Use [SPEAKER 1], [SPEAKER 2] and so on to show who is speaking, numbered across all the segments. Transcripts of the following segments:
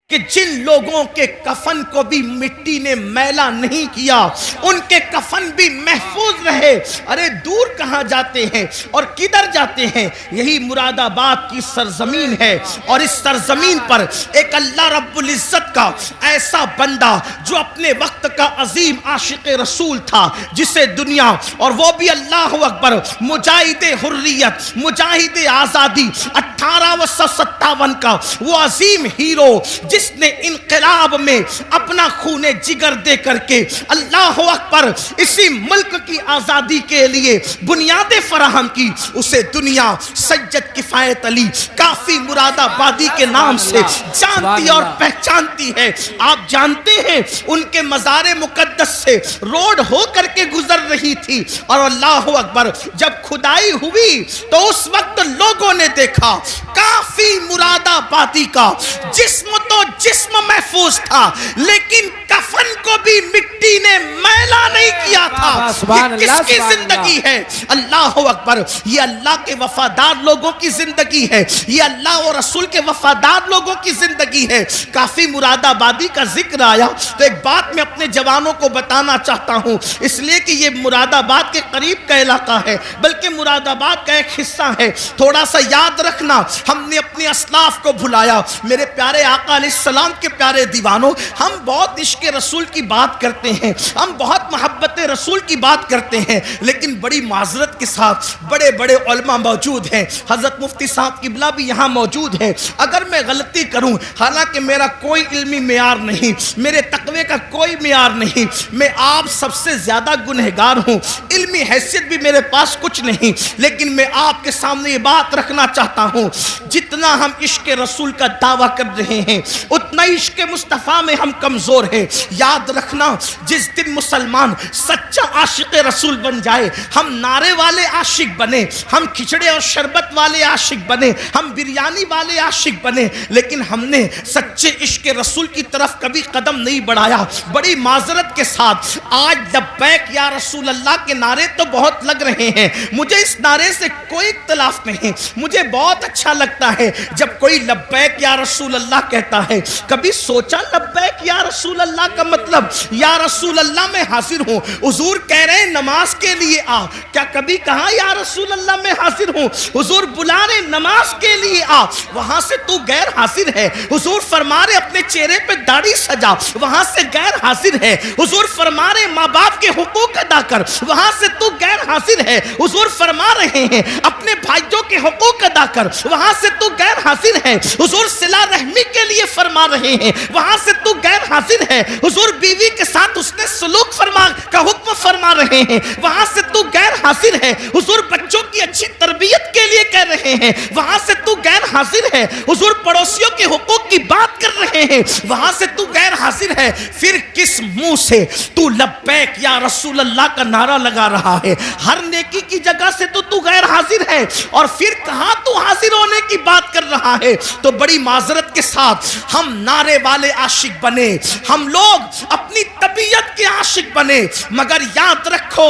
[SPEAKER 1] कि जिन लोगों के कफन को भी मिट्टी ने मैला नहीं किया, उनके कफन भी महफूज रहे। अरे दूर कहाँ जाते हैं और किधर जाते हैं? यही मुरादाबाद की सरजमीन है। और इस सरजमीन पर एक अल्लाह रब्बुल इज्जत का ऐसा बंदा जो अपने वक्त का अजीम आशिक रसूल था, जिसे दुनिया, और वो भी अल्लाह अकबर, मुजाहिदे हुर्रियत, मुजाहिदे आज़ादी 1857 का वो अजीम हीरो जिसने इनकलाब में अपना खूने जिगर दे करके अल्लाह अकबर इसी मुल्क की आज़ादी के लिए बुनियादें फराहम की, उसे दुनिया सज्जद किफायत अली काफी मुरादाबादी के नाम से जानती और पहचानती है। आप जानते हैं उनके मज़ारे मुकद्दस से रोड हो करके गुजर रही थी, और अल्लाह अकबर जब खुदाई हुई तो उस वक्त लोगों ने देखा काफी मुरादाबादी का जिस्म तो जिस्म महफूज था, लेकिन कफन को भी मिट्टी ने मैला नहीं किया था। ये किसकी जिंदगी है? अल्लाह अकबर, ये अल्लाह के वफादार लोगों की जिंदगी है, ये अल्लाह और रसूल के वफादार लोगों की जिंदगी है। काफी मुरादाबादी का जिक्र आया तो एक बात मैं अपने जवानों को बताना चाहता हूं, इसलिए कि ये मुरादाबाद के करीब का इलाका है, बल्कि मुरादाबाद का एक हिस्सा है। थोड़ा सा याद रखना, हमने अपने असलाफ को भुलाया। मेरे प्यारे आका अलैहिस्सलाम के प्यारे दीवानों, हम बहुत इश्क रसूल की बात करते हैं, हम बहुत मोहब्बत रसूल की बात करते हैं, लेकिन बड़ी माजरत के साथ बड़े बड़े उलमा मौजूद हैं। हजरत मुफ्ती साहब किबला भी यहाँ मौजूद हैं। अगर मैं गलती करूँ, हालांकि मेरा कोई इल्मी मेयार नहीं, मेरे तकवे का कोई मेयार नहीं, मैं आप सबसे ज्यादा गुनहगार हूँ, इल्मी हैसियत भी मेरे पास कुछ नहीं, लेकिन मैं आपके सामने ये बात रखना चाहता हूँ, जितना हम इश्क रसूल का दावा कर रहे हैं उतना इश्क मुस्तफ़ा में हम कमजोर हैं। याद रखना, जिस दिन मुसलमान सच्चा आशिक रसूल बन जाए, हम नारे वाले आशिक बने, हम खिचड़े और शरबत वाले आशिक बने, हम बिरयानी वाले आशिक बने, लेकिन हमने सच्चे इश्क रसूल की तरफ कभी कदम नहीं बढ़ाया। बड़ी माजरत के साथ आज लब्बैक या रसूल अल्लाह के नारे तो बहुत लग रहे हैं, मुझे इस नारे से कोई इख्तलाफ नहीं, मुझे बहुत अच्छा लगता है जब कोई लब्बैक या रसूल अल्लाह कहता है। कभी सोचा लब्बैक या रसूल अल्लाह का मतलब? या रसूल अल्लाह मैं हाजिर हूँ, हुजूर कह रहे हैं नमाज के लिए आ, क्या कभी कहा या रसूल अल्लाह मैं हाजिर हूँ? हुजूर बुला रहे नमाज के लिए आ, वहां से तू गैर हाजिर है। हुजूर फरमा रहे अपने चेहरे पे दाढ़ी सजा, वहां से गैर हाजिर है। हुजूर फरमा रहे माँ बाप के हुकूक अदा कर, वहां से तू गैर हाजिर है। हुजूर फरमा रहे हैं अपने भाइयों के हुकूक अदा कर, वहां से तू गैर हाजिर है। हुजूर सिला रहमी के लिए फरमा रहे हैं, वहां से तू गैर हाजिर है। हुजूर बीवी के साथ उसने सलूक फरमा का हुक्म फरमा रहे हैं, वहां से तू गैर हाजिर है। हुजूर बच्चों की अच्छी तरबियत के लिए कह रहे हैं, वहां से तू गैर हाजिर है। हुजूर पड़ोसियों के हुकूक की बात कर रहे हैं, वहां से तू गैर हाजिर है। फिर किस मुंह से तू लब्बैक या रसूल अल्लाह का नारा लगा रहा है? हर नेकी की जगह से तो तू गैर हाजिर है, और फिर कहां तू हाजिर होने की बात कर रहा है? तो बड़ी माजरत के साथ हम नारे वाले आशिक बने, हम लोग अपनी तबीयत के आशिक बने, मगर याद रखो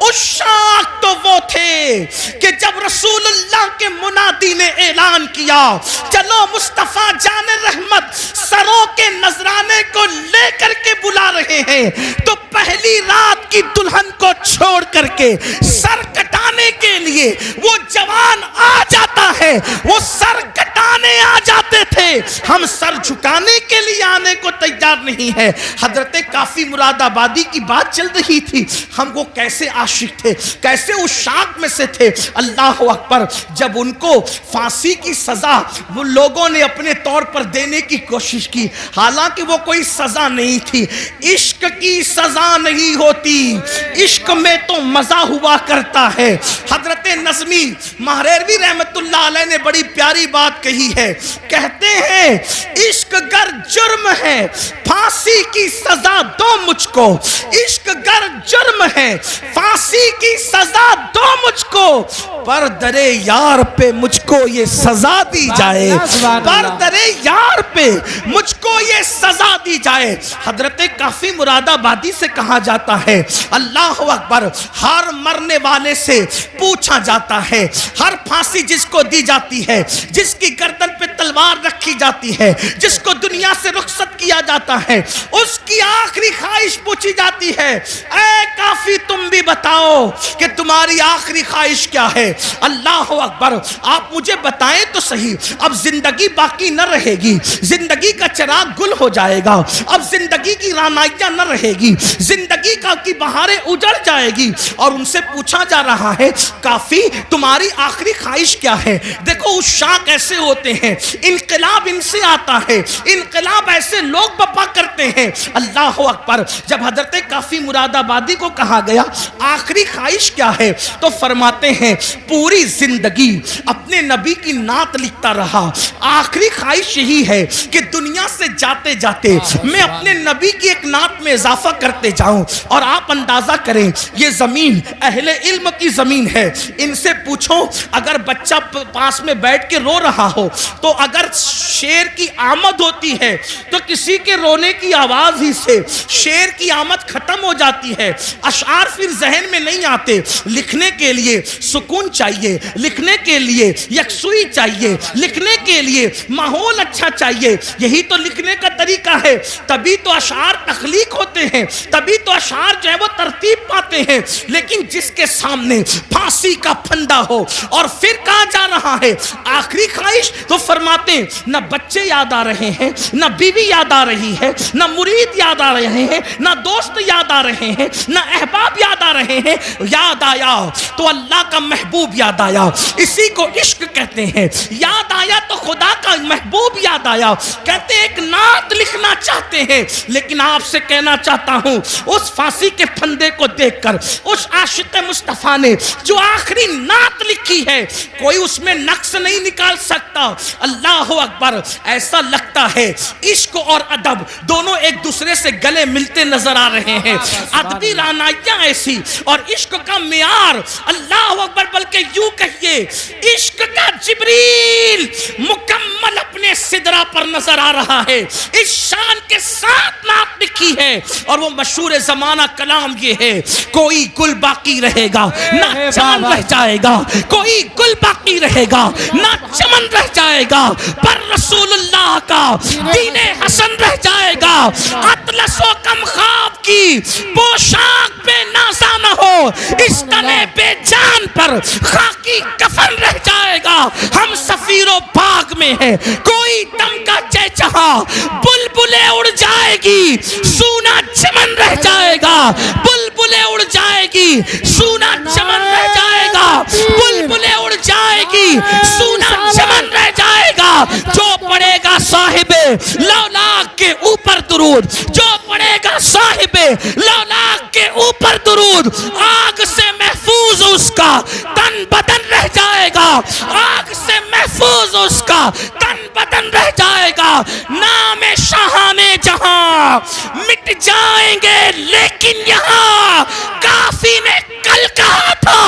[SPEAKER 1] उस शाख तो वो थे कि जब रसूलुल्लाह के मुनादी ने ऐलान किया चलो मुस्तफा जाने रहमत सरों के नजराने को लेकर के बुला रहे हैं, तो पहली रात की दुल्हन को छोड़ करके सर कटाने के लिए वो जवान आ जाता है, वो सर कटाने आ जाते थे, हम सर झुकाने के लिए आने को तैयार नहीं है। हजरत काफी मुरादाबादी की बात चल रही थी, हम वो कैसे आशिक थे, कैसे उस शाख में से थे। अल्लाह अकबर, जब उनको फांसी की सजा वो लोगों ने अपने तौर पर देने की कोशिश की, हालांकि वो कोई सजा नहीं थी, इश्क की सजा नहीं होती, इश्क में तो मजा हुआ करता है। हजरत नज़मी महरेरवी रहमतुल्लाह अलैह ने बड़ी प्यारी बात कही है, कहते हैं इश्क गर जुर्म है फांसी की सजा दो मुझको, इश्क गर जुर्म है फांसी की सजा दो मुझको, पर दरे यार पे मुझको ये सजा दी जाए, पर दरे यार पे मुझको ये सजा दी जाए। हजरत काफी मुरादाबादी से कहा जाता है अल्लाह अकबर, हर मरने वाले से पूछा जाता है, हर फांसी जिसको दी जाती है, जिसकी गर्दन पे तलवार रखी जाती है, जिसको दुनिया से रुख दिया जाता है, उसकी आखिरी ख्वाहिश पूछी जाती है, ऐ काफी तुम भी बताओ कि तुम्हारी आखिरी ख्वाहिश क्या है। अल्लाह अकबर, आप मुझे बताएं तो सही, अब जिंदगी बाकी न रहेगी, जिंदगी का चिराग गुल हो जाएगा, अब जिंदगी की रानाइयां न रहेगी, जिंदगी का की बहारें उजड़ जाएगी। और उनसे पूछा जा रहा है, काफी तुम्हारी आखिरी ख्वाहिश क्या है। देखो उस शाह कैसे होते हैं, इनकलाब इनसे आता है, इनकलाब ऐसे लोग बपा करते हैं। अल्लाह अकबर, जब हजरत काफी मुरादाबादी को कहा गया आखिरी ख्वाहिश क्या है, तो फरमाते हैं पूरी जिंदगी अपने नबी की नात लिखता रहा, आखिरी ख्वाहिश यही है कि दुनिया से जाते जाते मैं अपने नबी की एक नात में इजाफा करते जाऊं। और आप अंदाजा करें, ये जमीन अहले इल्म की जमीन है, इनसे पूछो अगर बच्चा पास में बैठ के रो रहा हो, तो अगर शेर की आमद होती है तो किसी के रोने की आवाज ही से शेर की आमद खत्म हो जाती है, अशआर फिर जहन में नहीं आते। लिखने के लिए सुकून चाहिए, लिखने के लिए यकसुई चाहिए, लिखने के लिए माहौल अच्छा चाहिए, यही तो लिखने का तरीका है। तभी तो अशआर तख्लीक होते हैं, तभी तो अशआर जो है वो तरतीब पाते हैं। लेकिन जिसके सामने फांसी का फंदा हो और फिर कहा जा रहा है आखिरी ख्वाहिश, तो फरमाते न बच्चे याद आ रहे हैं, न बीवी याद आ रही है, न मुरीद याद आ रहे हैं, न दोस्त याद आ रहे हैं, न अहबाब याद आ रहे हैं, याद आया तो अल्लाह का महबूब याद आया, इसी को इश्क कहते हैं। याद आया तो खुदा का महबूब याद आया। कहते एक नात लिखना चाहते हैं, लेकिन आपसे कहना चाहता हूं उस फांसी के फंदे को देखकर उस आशिक मुस्तफा ने जो आखिरी नात लिखी है, कोई उसमें नक्स नहीं निकाल सकता। अल्लाह अकबर, ऐसा लगता है इश्क और अदब दोनों एक दूसरे से गले मिलते नजर आ रहे हैं। अदबी रानाइयां ऐसी और इश्क का मियार, अल्लाह अकबर, बल्कि यूं कहिए इश्क का जिब्रील मुकम्मल अपने सिदरा पर नजर आ रहा है। इस शान के साथ नात लिखी है और वो मशहूर जमाना कलाम ये है, कोई गुल बाकी रहेगा ना चमन रह जाएगा, कोई गुल बाकी रहेगा ना चमन रह जाएगा, पर रसूलुल्लाह का दीने हसन रह जाएगा। अतलसो कम ख्वाब की पोशाक पे नाज़ा न हो, इस तने बेजान पर खाकी कफन रह जाएगा। हम सफीरों बाग में हैं, कोई दम का चहचहा, बुलबुलें उड़ जाएगी, सूना चमन रह जाएगा, बुलबुलें उड़ जाएगी, सूना चमन रह जाएगा, बुलबुलें उड़ जाएगी, सूना चमन रह जाएगा। जो पढ़ेगा साहिबे लौलाक के ऊपर दुरूद, जो पढ़ेगा साहिबे लौलाक के ऊपर दुरूद, आग से महफूज उसका तन बदन रह जाएगा, आग से महफूज उसका तन बदन रह जाएगा। नाम शाहाने जहां मिट जाएंगे, लेकिन यहाँ काफी ने कल कहा था,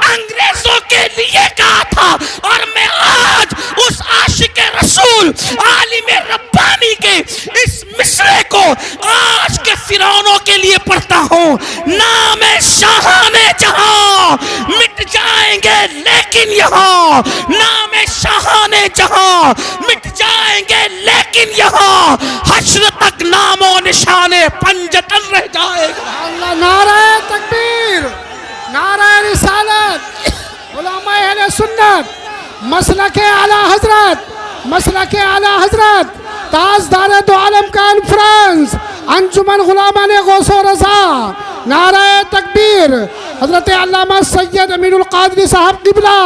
[SPEAKER 1] अंग्रेजों के लिए कहा था, और मैं आज उस आशिक रसूल आलिम रब्बानी के इस मिसरे को आज के फिरौनों के लिए पढ़ता हूँ। नाम शाहाने जहां मिट जाएंगे, लेकिन यहाँ नाम शाहाने जहां मिट जाएंगे, लेकिन यहाँ हश्र तक नामो निशाने पंजतन रह जाएगा।
[SPEAKER 2] अल्लाह, नारे तकबीर, नारे रिसालत, उलमाए अहले सुन्नत, मसलके आला हजरत, मसलके आला हजरत, ताजदार दो आलम कॉन्फ्रेंस, अंजुमन गुलामाने गौसो रजा, नारे तकबीर, हजरत अल्लामा सैयद अमीरुल कादरी साहब किबला,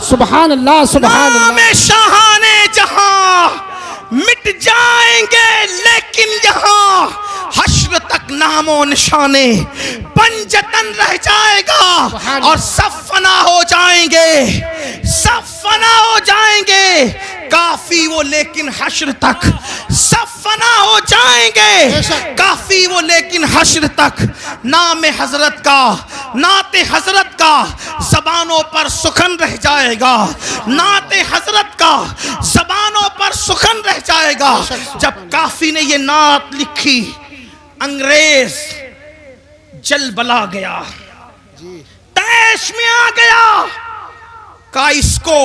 [SPEAKER 2] सुभान अल्लाह, सुभान अल्लाह।
[SPEAKER 1] नाम शाहाने जहां मिट जाएंगे, लेकिन यहाँ हश्र तक नामो निशाने पंजतन रह जाएगा और सब फना हो जाएंगे, सब फना हो जाएंगे। काफी वो लेकिन हश्र तक सब फना हो जाएंगे, काफी वो लेकिन हश्र तक नाम हजरत का, नाते हजरत का जबानों पर सुखन रह जाएगा, नाते हजरत का जबानों पर सुखन रह जाएगा। जब काफी ने ये नात लिखी, अंग्रेज जल बला गया, तैश में आ गया, का इसको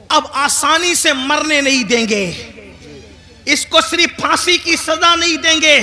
[SPEAKER 1] अब आसानी से मरने नहीं देंगे, इसको सिर्फ फांसी की सजा नहीं देंगे,